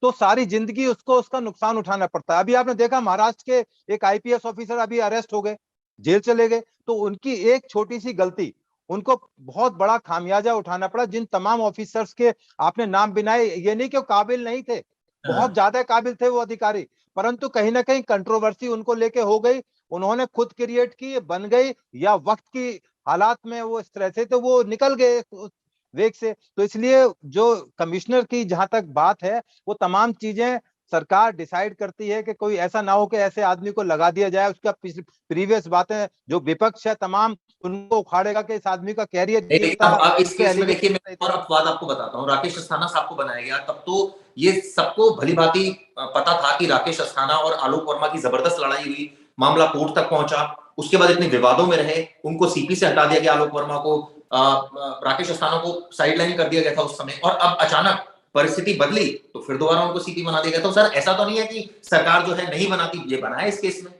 तो सारी जिंदगी उसको उसका नुकसान उठाना पड़ता है। अभी आपने देखा महाराष्ट्र के एक आईपीएस ऑफिसर अभी अरेस्ट हो गए, जेल चले गए, तो उनकी एक छोटी सी गलती उनको बहुत बड़ा खामियाजा उठाना पड़ा। जिन तमाम ऑफिसर्स के आपने नाम गिनाए, ये नहीं कि वो काबिल नहीं थे, बहुत ज्यादा काबिल थे वो अधिकारी, परंतु कहीं ना कहीं कंट्रोवर्सी उनको लेके हो गई, उन्होंने खुद क्रिएट की, बन गई, या वक्त की हालात में वो इस तरह से तो वो निकल गए उस वेग से। तो इसलिए जो कमिश्नर की जहां तक बात है, वो तमाम चीजें सरकार डिसाइड करती है कि कोई ऐसा ना हो कि ऐसे आदमी को लगा दिया जाए, उसका प्रीवियस बातें जो विपक्ष है तमाम उनको उखाड़ेगा कि इस आदमी का कैरियर ये था, अब इस इस पे केस में देखिए, एलिगेशन मैं और अपवाद आपको बताता हूँ। राकेश अस्थाना साहब को बनाया गया तब तो ये सबको भली भांति पता था कि राकेश अस्थाना और आलोक वर्मा की जबरदस्त लड़ाई हुई, मामला कोर्ट तक पहुंचा, उसके बाद इतने विवादों में रहे, उनको सीपी से हटा दिया गया, आलोक वर्मा को, राकेश अस्थाना को साइडलाइन कर दिया गया था उस समय, और अब अचानक परिस्थिति बदली तो फिर दोबारा उनको सीपी बना दिया गया। तो सर ऐसा तो नहीं है कि सरकार जो है नहीं बनाती, ये बनाया इस केस में।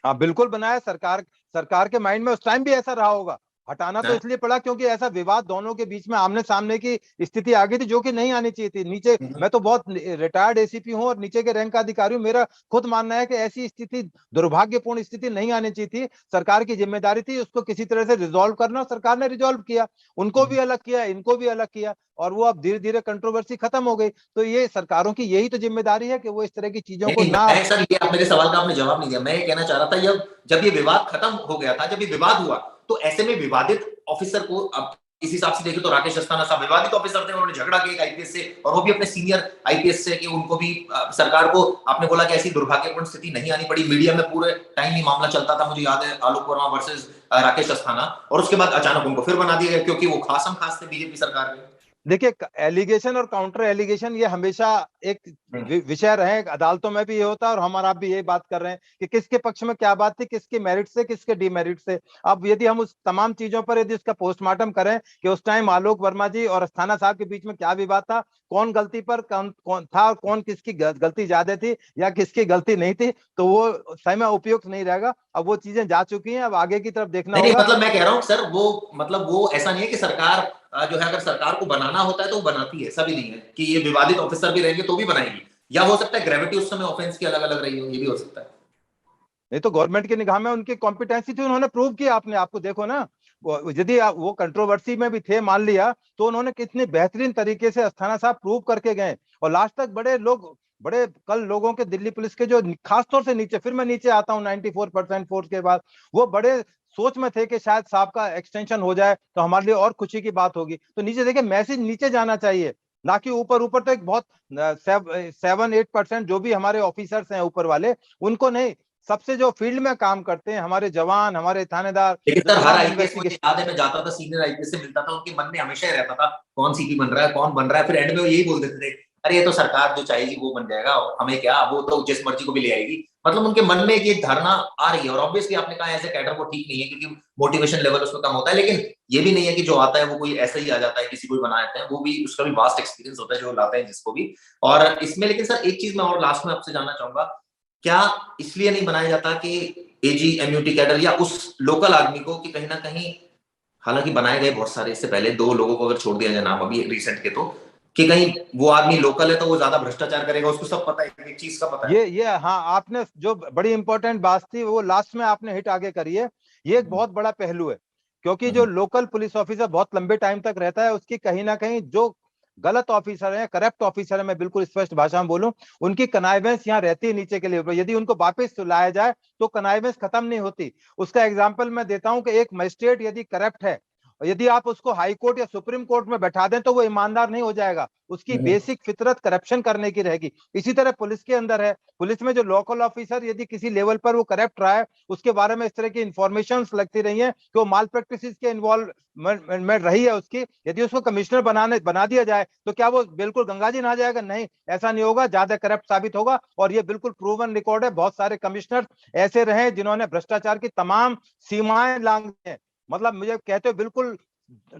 हाँ बिल्कुल बनाया। सरकार के माइंड में उस टाइम भी ऐसा रहा होगा। हटाना तो इसलिए पड़ा क्योंकि ऐसा विवाद दोनों के बीच में आमने सामने की स्थिति आ गई थी, जो कि नहीं आनी चाहिए थी। नीचे मैं तो बहुत रिटायर्ड एसीपी हूं और नीचे के रैंक का अधिकारी हूं, मेरा खुद मानना है कि ऐसी स्थिति, दुर्भाग्यपूर्ण स्थिति नहीं आनी चाहिए थी। सरकार की जिम्मेदारी थी उसको किसी तरह से रिजॉल्व करना, सरकार ने रिजॉल्व किया, उनको भी अलग किया, इनको भी अलग किया, और वो अब धीरे धीरे कंट्रोवर्सी खत्म हो गई। तो ये सरकारों की यही तो जिम्मेदारी है कि वो इस तरह की चीजों को ना। सर ये आप मेरे सवाल का आपने जवाब नहीं दिया। मैं ये कहना चाह रहा था, जब ये विवाद खत्म हो गया था, जब ये विवाद हुआ, तो ऐसे में विवादित ऑफिसर को, अब इस हिसाब से देखें तो राकेश अस्थाना साहब विवादित ऑफिसर थे, उन्होंने झगड़ा किया आईपीएस से, और वो भी अपने सीनियर आईपीएस से, कि उनको भी सरकार को आपने बोला कि ऐसी दुर्भाग्यपूर्ण स्थिति नहीं आनी पड़ी। मीडिया में पूरे टाइम ही मामला चलता था, मुझे याद है, आलोक वर्मा वर्सेस राकेश अस्थाना, और उसके बाद अचानक उनको फिर बना दिया गया क्योंकि वो खासम खास थे बीजेपी सरकार में। देखिए, एलिगेशन और काउंटर एलिगेशन ये हमेशा एक विषय रहे, अदालतों में भी ये होता है और हमारा आप भी यही बात कर रहे हैं कि किसके पक्ष में क्या बात थी, किसके मेरिट से किसके डिमेरिट से। अब यदि हम उस तमाम चीजों पर यदि उसका पोस्टमार्टम करें कि उस टाइम आलोक वर्मा जी और अस्थाना साहब के बीच में क्या विवाद था, कौन गलती पर कौन था और कौन किसकी गलती ज्यादा थी या किसकी गलती नहीं थी, तो वो समय उपयुक्त नहीं रहेगा। अब वो चीजें जा चुकी हैं, अब आगे की तरफ देखना नहीं, होगा। मतलब मैं कह रहा हूँ सर, वो मतलब वो ऐसा नहीं है कि सरकार जो है, अगर सरकार को बनाना होता है तो वो बनाती है, ऐसा भी नहीं है कि ये विवादित ऑफिसर भी रहेंगे तो भी बनाएगी, या हो सकता है ग्रेविटी उस समय ऑफेंस की अलग अलग रही हो, ये भी हो सकता है। नहीं तो गवर्नमेंट की निगाह में उनकी कॉम्पिटेंसी थी, उन्होंने प्रूव किया। आपने आपको देखो ना, यदि वो कंट्रोवर्सी में भी थे मान लिया, तो उन्होंने कितने बेहतरीन तरीके से अस्थाना साहब प्रूव करके गए और लास्ट तक बड़े लोग, बड़े कल लोगों के दिल्ली पुलिस के जो खासतौर से नीचे, फिर मैं नीचे आता हूँ 94% फोर्स के बाद, वो बड़े सोच में थे कि शायद साहब का एक्सटेंशन हो जाए तो हमारे लिए और खुशी की बात होगी। तो नीचे देखिए, मैसेज नीचे जाना चाहिए, ना कि ऊपर। ऊपर तो एक बहुत 7-8% जो भी हमारे ऑफिसर्स हैं ऊपर वाले, उनको नहीं, सबसे जो फील्ड में काम करते हैं हमारे जवान, हमारे थानेदार, लेकिन जो सर, हर तमाम आईपीएस मुझे इन्वेस्टिगेशन। याद है, मैं जाता था सीनियर आईपीएस से मिलता था, उनके मन में हमेशा ही रहता था कौन सीपी बन रहा है, कौन बन रहा है, फिर एंड में वो यही बोल देते थे, अरे ये तो सरकार जो चाहेगी वो बन जाएगा, हमें क्या, वो तो जिस मर्जी को भी ले आएगी। मतलब उनके मन में एक धारणा आ रही है, और ऑब्वियसली आपने कहा ऐसे कैडर को ठीक नहीं है, क्योंकि मोटिवेशन लेवल उसमें कम होता है, लेकिन ये भी नहीं है कि जो आता है वो कोई ऐसा ही आ जाता है, किसी को भी बना देते हैं, वो भी उसका भी वास्ट एक्सपीरियंस होता है जो लाते हैं जिसको भी। और इसमें लेकिन सर एक चीज मैं और लास्ट में आपसे जानना चाहूंगा, क्या इसलिए नहीं बनाया जाता कि एजी एमयूटी कैडर या उस लोकल आदमी को, कि कहीं ना कहीं, हालांकि बनाए गए बहुत सारे, इससे पहले 2 लोगों को अगर छोड़ दिया जाए नाम अभी रिसेंट के, तो कि कहीं वो आदमी लोकल है तो वो ज्यादा भ्रष्टाचार करेगा, उसको सब पता है, एक चीज का पता है। ये हाँ, आपने जो बड़ी इंपॉर्टेंट बात थी वो लास्ट में आपने हिट आगे करी है। ये एक बहुत बड़ा पहलू है, क्योंकि जो लोकल पुलिस ऑफिसर बहुत लंबे टाइम तक रहता है, उसकी कहीं ना कहीं जो गलत ऑफिसर है, करप्ट ऑफिसर है, मैं बिल्कुल स्पष्ट भाषा में बोलूं, उनकी कनाइवेंस यहाँ रहती है नीचे के लेवल पर। यदि उनको वापस लाया जाए तो कनाइवेंस खत्म नहीं होती। उसका एग्जाम्पल मैं देता हूं कि एक मजिस्ट्रेट यदि करप्ट है, यदि आप उसको हाई कोर्ट या सुप्रीम कोर्ट में बैठा दें तो वो ईमानदार नहीं हो जाएगा, उसकी बेसिक फितरत करप्शन करने की रहेगी। इसी तरह पुलिस के अंदर है, पुलिस में जो लोकल ऑफिसर यदि किसी लेवल पर वो करप्ट रहा है, उसके बारे में इस तरह की इंफॉर्मेशन लगती रही है कि वो माल प्रैक्टिस के इन्वॉल्व में रही है उसकी, यदि उसको कमिश्नर बना दिया जाए तो क्या वो बिल्कुल गंगा जी नहा जाएगा? नहीं, ऐसा नहीं होगा, ज्यादा करप्ट साबित होगा। और ये बिल्कुल प्रूवन रिकॉर्ड है, बहुत सारे कमिश्नर ऐसे रहे जिन्होंने भ्रष्टाचार की तमाम सीमाएं लांघी हैं। मतलब मुझे कहते हो बिल्कुल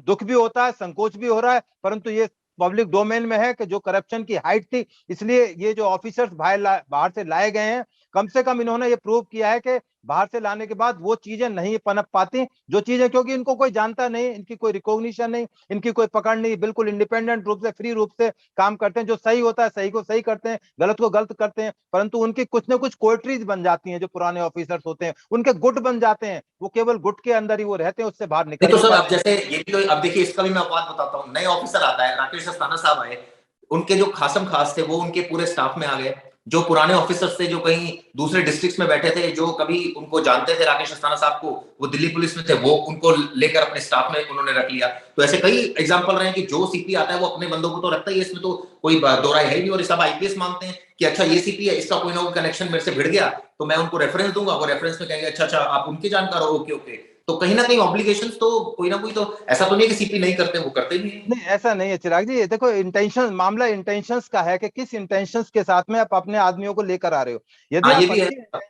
दुख भी होता है, संकोच भी हो रहा है, परंतु ये पब्लिक डोमेन में है कि जो करप्शन की हाइट थी, इसलिए ये जो ऑफिसर्स बाहर से लाए गए हैं, कम से कम इन्होंने ये प्रूव किया है कि बाहर से लाने के बाद वो चीजें नहीं पनप पाती जो चीजें, क्योंकि इनको कोई जानता नहीं, इनकी कोई रिकॉग्निशन नहीं, इनकी कोई पकड़ नहीं, बिल्कुल इंडिपेंडेंट रूप से, फ्री रूप से काम करते हैं। जो सही होता है सही को सही करते हैं, गलत को गलत करते हैं, परंतु उनकी कुछ ना कुछ कोल्ट्रीज बन जाती हैं। जो पुराने ऑफिसर्स होते हैं उनके गुट बन जाते हैं, वो केवल गुट के अंदर ही वो रहते हैं, उससे बाहर नहीं निकल तो नहीं सर, अब पाते। जैसे ये भी तो, अब देखिए इसका भी मैं अपवाद बताता हूँ, नए ऑफिसर आता है, राकेश अस्थाना साहब आए, उनके जो खासम खास थे वो उनके पूरे स्टाफ में आ गए। जो पुराने ऑफिसर्स थे, जो कहीं दूसरे डिस्ट्रिक्ट्स में बैठे थे, जो कभी उनको जानते थे राकेश अस्थाना साहब को, वो दिल्ली पुलिस में थे, वो उनको लेकर अपने स्टाफ में उन्होंने रख लिया। तो ऐसे कई एग्जाम्पल रहे हैं कि जो सीपी आता है वो अपने बंदों को तो रखता ही है, इसमें तो कोई दो राय है ही नहीं। और सब आईपीएस मानते हैं कि अच्छा ये सीपी है, इसका कोई ना कोई कनेक्शन मेरे से भिड़ गया तो मैं उनको रेफरेंस दूंगा, वो रेफरेंस में कहेंगे अच्छा अच्छा आप उनके जानकार हो, ओके ओके। तो कहीं ना कहीं ऑब्लिगेशंस तो कोई ना कोई, तो ऐसा तो नहीं है कि सीपी नहीं करते, वो करते भी हैं। नहीं, ऐसा नहीं है चिराग जी। ये देखो, इंटेंशन, मामला इंटेंशंस का है कि किस इंटेंशंस के साथ में आप अपने आदमियों को लेकर आ रहे हो। यदि हाँ, ये आप भी है।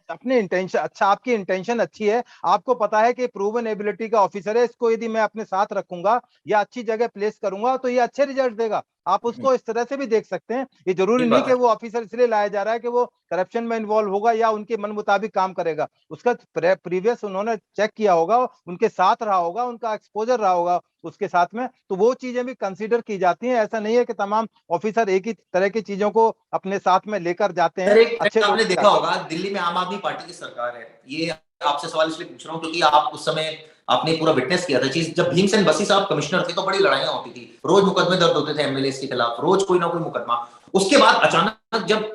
अपने इंटेंशन अच्छा, आपकी इंटेंशन अच्छी है, आपको पता है कि प्रूवन एबिलिटी का ऑफिसर है, इसको यदि मैं अपने साथ रखूंगा या अच्छी जगह प्लेस करूंगा तो ये अच्छे रिजल्ट देगा, आप उसको इस तरह से भी देख सकते हैं। ये जरूरी ठीक नहीं बात कि है। वो ऑफिसर इसलिए लाया जा रहा है कि वो करप्शन में इन्वॉल्व होगा या उनके मन मुताबिक काम करेगा। उसका प्रीवियस उन्होंने चेक किया होगा, उनके साथ रहा होगा, उनका एक्सपोजर रहा होगा उसके साथ में, तो वो चीजें भी कंसीडर की जाती हैं। ऐसा नहीं है कि तमाम ऑफिसर एक ही तरह की चीजों को अपने साथ में लेकर जाते सर, हैं एक अच्छे ट्रेंड आपने लोगों के देखा साथ। होगा, दिल्ली में आम आदमी पार्टी की सरकार है, ये आपसे सवाल इसलिए पूछ रहा हूँ क्योंकि आप उस समय आपने पूरा विटनेस किया था चीज, जब भीमसेन बसी साहब कमिश्नर थे तो बड़ी लड़ाइयां होती थी, रोज मुकदमे दर्द होते थे एमएलए के खिलाफ, रोज कोई ना कोई मुकदमा। उसके बाद अचानक जब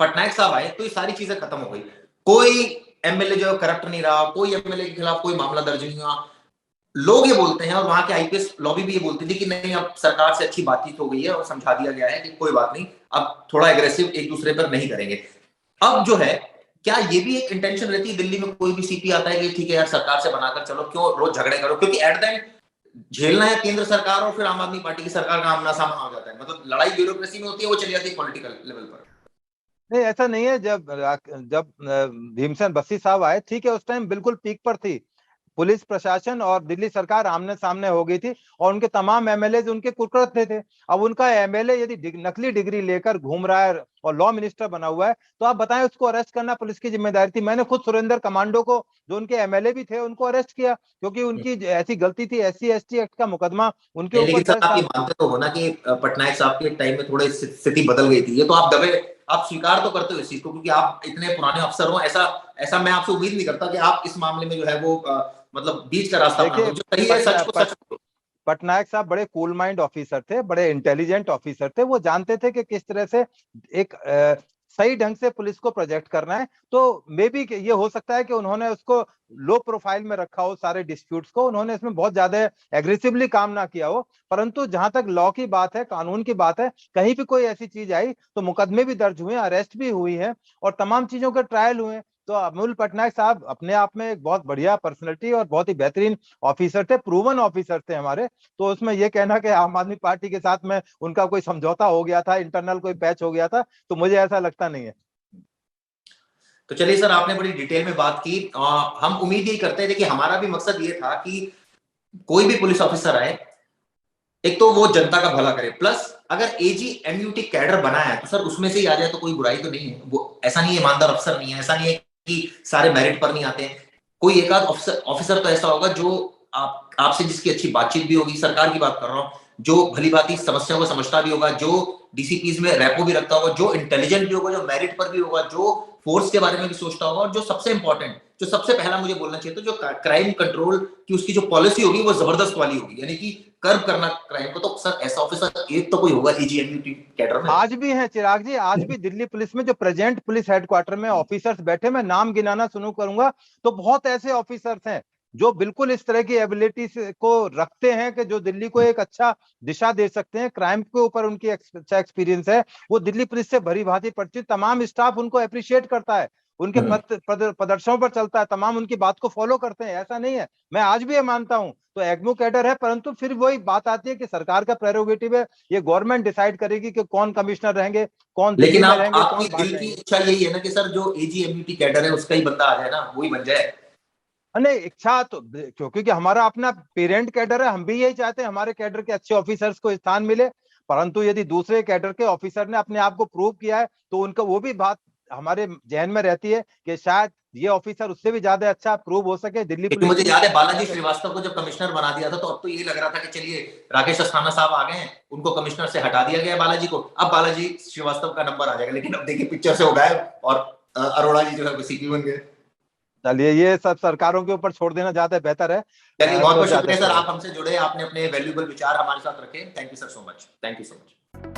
पटनायक साहब आए तो ये सारी चीजें खत्म हो गई, कोई एमएलए जो करप्ट नहीं रहा, कोई एमएलए के खिलाफ कोई मामला दर्ज नहीं हुआ। लोग ये बोलते हैं और वहां के आईपीएस लॉबी भी ये बोलती थी कि नहीं, अब सरकार से अच्छी बातचीत हो गई है और समझा दिया गया है कि कोई बात नहीं, अब थोड़ा एग्रेसिव एक दूसरे पर नहीं करेंगे। अब जो है, क्या ये भी एक इंटेंशन रहती है दिल्ली में, कोई भी सीपी आता है कि ठीक है यार सरकार से बनाकर चलो, क्यों रोज झगड़े करो, क्योंकि एट द एंड झेलना है केंद्र सरकार और फिर आम आदमी पार्टी की सरकार का आमना सामना हो जाता है, मतलब लड़ाई ब्यूरोक्रेसी में होती है, वो चली जाती है पॉलिटिकल लेवल पर। नहीं, ऐसा नहीं है। जब भीमसेन बस्सी साहब आए, ठीक है, उस टाइम बिल्कुल पीक पर थी, पुलिस प्रशासन और दिल्ली सरकार आमने सामने हो गई थी और उनके तमाम एमएलए उनके कुकर्ते थे। अब उनका एमएलए यदि नकली डिग्री लेकर घूम रहा है और लॉ मिनिस्टर बना हुआ है, तो आप बताएं, उसको अरेस्ट करना पुलिस की जिम्मेदारी थी। मैंने खुद सुरेंद्र कमांडो को, जो उनके एमएलए भी थे, उनको अरेस्ट किया, क्योंकि उनकी ऐसी गलती थी। SC ST एक्ट का मुकदमा उनके नहीं, ऊपर लेकिन सर दर्ज आप था। ये मानते तो हो ना कि पटनायक साहब के टाइम में थोड़ी स्थिति बदल गई थी। ये तो आप दबे, आप स्वीकार तो करते हो इस चीज को, क्योंकि आप इतने पुराने अफसर हो। ऐसा ऐसा मैं आपसे उम्मीद नहीं करता कि आप इस मामले में जो है वो मतलब बीच का रास्ता अपना देखिए, दो। जो सही है सच को सच बोलो। पटनायक साहब बड़े कूल माइंड ऑफिसर थे, बड़े इंटेलिजेंट ऑफिसर थे। वो जानते थे कि किस तरह से एक सही ढंग से पुलिस को प्रोजेक्ट करना है। तो मे बी ये हो सकता है कि उन्होंने उसको लो प्रोफाइल में रखा हो, सारे डिस्प्यूट्स को उन्होंने इसमें बहुत ज्यादा एग्रेसिवली काम ना किया हो। परंतु जहां तक लॉ की बात है, कानून की बात है, कहीं भी कोई ऐसी चीज आई तो मुकदमे भी दर्ज हुए, अरेस्ट भी हुई है और तमाम चीजों के ट्रायल हुए। तो अमूल पटनायक साहब अपने आप में एक बहुत बढ़िया पर्सनैलिटी और बहुत ही बेहतरीन ऑफिसर थे, प्रूवन ऑफिसर थे हमारे। तो उसमें ये कहना कि आम आदमी पार्टी के साथ में उनका कोई समझौता हो गया था, इंटरनल कोई पैच हो गया था, तो मुझे ऐसा लगता नहीं है। तो चलिए सर, आपने बड़ी डिटेल में बात की। हम उम्मीद यही करते हैं कि हमारा भी मकसद ये था कि कोई भी पुलिस ऑफिसर आए, एक तो वो जनता का भला करे, प्लस अगर AGMUT कैडर बनाया है तो सर उसमें से ही आ जाए तो कोई बुराई तो नहीं है। वो ऐसा नहीं है ईमानदार अफसर नहीं है, ऐसा नहीं है कि सारे मेरिट पर नहीं आते हैं। कोई एक आध ऑफिसर तो ऐसा होगा जो आपसे जिसकी अच्छी बातचीत भी होगी, सरकार की बात कर रहा हूं, जो भली भांति समस्या को समझता भी होगा, जो DCPs में रैपो भी रखता होगा, जो इंटेलिजेंट भी होगा, जो मेरिट पर भी होगा, जो फोर्स के बारे में भी सोचता होगा, और जो सबसे इंपॉर्टेंट, जो सबसे पहला मुझे बोलना चाहिए, तो जो क्राइम कंट्रोल की उसकी जो पॉलिसी होगी वो जबरदस्त वाली होगी, यानी कि कर्व करना क्राइम को। तो सर ऐसा ऑफिसर एक तो कोई होगा AGMUT कैडर में। आज भी है चिराग जी, आज भी दिल्ली पुलिस में जो प्रेजेंट पुलिस हेडक्वार्टर में ऑफिसर्स बैठे, मैं नाम गिनाना शुरू करूंगा तो बहुत ऐसे ऑफिसर्स हैं जो बिल्कुल इस तरह की एबिलिटी को रखते हैं कि जो दिल्ली को एक अच्छा दिशा दे सकते हैं। क्राइम के ऊपर उनकी अच्छा एक्सपीरियंस है, वो दिल्ली पुलिस से भली भांति परिचित, तमाम स्टाफ उनको अप्रिशिएट करता है, उनके प्रदर्शनों पर चलता है, तमाम उनकी बात को फॉलो करते हैं। ऐसा नहीं है, मैं आज भी ये मानता हूं। तो एग्मो कैडर है, परंतु फिर वही बात आती है कि सरकार का प्रेरोगेटिव है, ये गवर्नमेंट डिसाइड करेगी कि कौन कमिश्नर रहेंगे, कौन दिल्ली लेकिन में आप रहेंगे, आपकी कौन बाहर दिल की रहेंगे। इच्छा यही है ना कि सर जो AGMUT कैडर है उसका ही बंदा आ जाए ना, वही बन जाए। नहीं, इच्छा तो क्योंकि हमारा अपना पेरेंट कैडर है, हम भी यही चाहते हैं हमारे कैडर के अच्छे ऑफिसर्स को स्थान मिले। परंतु यदि दूसरे कैडर के ऑफिसर ने अपने आप को प्रूव किया है तो उनका वो भी बात हमारे जहन में रहती है कि शायद ये ऑफिसर उससे भी ज्यादा अच्छा प्रूव हो सके, दिल्ली लेकिन पुलिस मुझे के लिए याद है बालाजी ज्यादा। श्रीवास्तव को जब कमिश्नर बना दिया था, तो अब तो ये लग रहा था कि चलिए राकेश अस्थाना साहब आ गए हैं, उनको कमिश्नर से हटा दिया गया बालाजी को, अब बालाजी श्रीवास्तव का नंबर आ जाएगा। लेकिन अब देखिए पिक्चर से हो गायब, और अरोड़ा जी जो है वो CP बन गए। चलिए, ये सब सरकारों के ऊपर छोड़ देना ज्यादा बेहतर है, चलिए, बहुत तो बहुत ज्यादा शुक्रिया सर, अच्छा आप रहेगा। हमसे जुड़े, आपने अपने वैल्यूएबल विचार हमारे साथ रखे। Thank you sir so much, thank you so much.